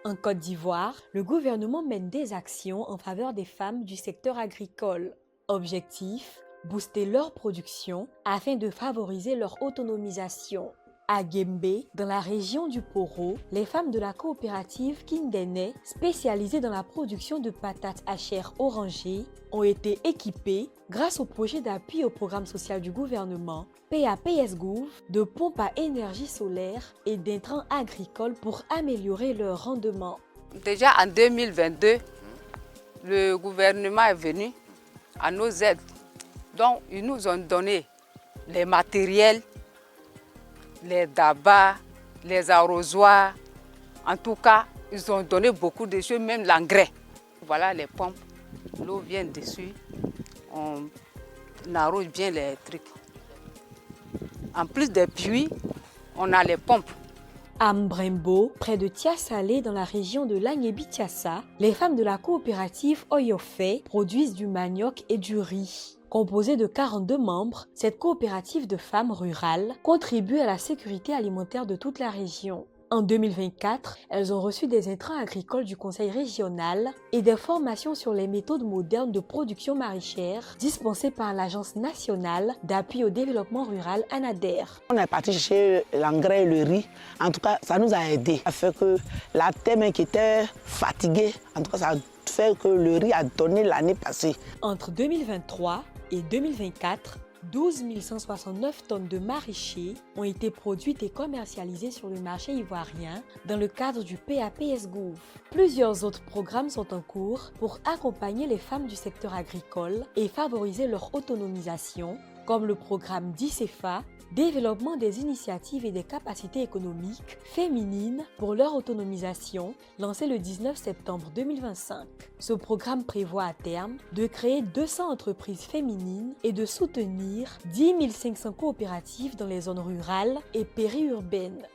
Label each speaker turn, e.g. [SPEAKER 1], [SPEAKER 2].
[SPEAKER 1] En Côte d'Ivoire, le gouvernement mène des actions en faveur des femmes du secteur agricole. Objectif, booster leur production afin de favoriser leur autonomisation. À Gembe, dans la région du Poro, les femmes de la coopérative Kindene, spécialisée dans la production de patates à chair orangée, ont été équipées, grâce au projet d'appui au programme social du gouvernement, PAPS-Gouv, de pompes à énergie solaire et d'intrants agricoles pour améliorer leur rendement.
[SPEAKER 2] Déjà en 2022, le gouvernement est venu à nos aides. Donc, ils nous ont donné les matériels, les dabas, les arrosoirs. En tout cas, ils ont donné beaucoup de choses, même l'engrais. Voilà les pompes, l'eau vient dessus, on arrose bien les trucs. En plus des puits, on a les pompes.
[SPEAKER 1] À Mbrembo, près de Tiasalé, dans la région de Lagnébi-Tiassa, les femmes de la coopérative Oyofé produisent du manioc et du riz. Composée de 42 membres, cette coopérative de femmes rurales contribue à la sécurité alimentaire de toute la région. En 2024, elles ont reçu des intrants agricoles du conseil régional et des formations sur les méthodes modernes de production maraîchère dispensées par l'Agence nationale d'appui au développement rural ANADER.
[SPEAKER 3] On est parti chercher l'engrais et le riz. En tout cas, ça nous a aidé. Ça fait que la terre qui était fatiguée, en tout cas, ça a fait que le riz a donné l'année passée.
[SPEAKER 1] Entre 2023 et 2024, 12 169 tonnes de maraîchers ont été produites et commercialisées sur le marché ivoirien dans le cadre du PAPS-Gouv. Plusieurs autres programmes sont en cours pour accompagner les femmes du secteur agricole et favoriser leur autonomisation, comme le programme DICEFA, Développement des initiatives et des capacités économiques féminines pour leur autonomisation, lancé le 19 septembre 2025. Ce programme prévoit à terme de créer 200 entreprises féminines et de soutenir 10 500 coopératives dans les zones rurales et périurbaines.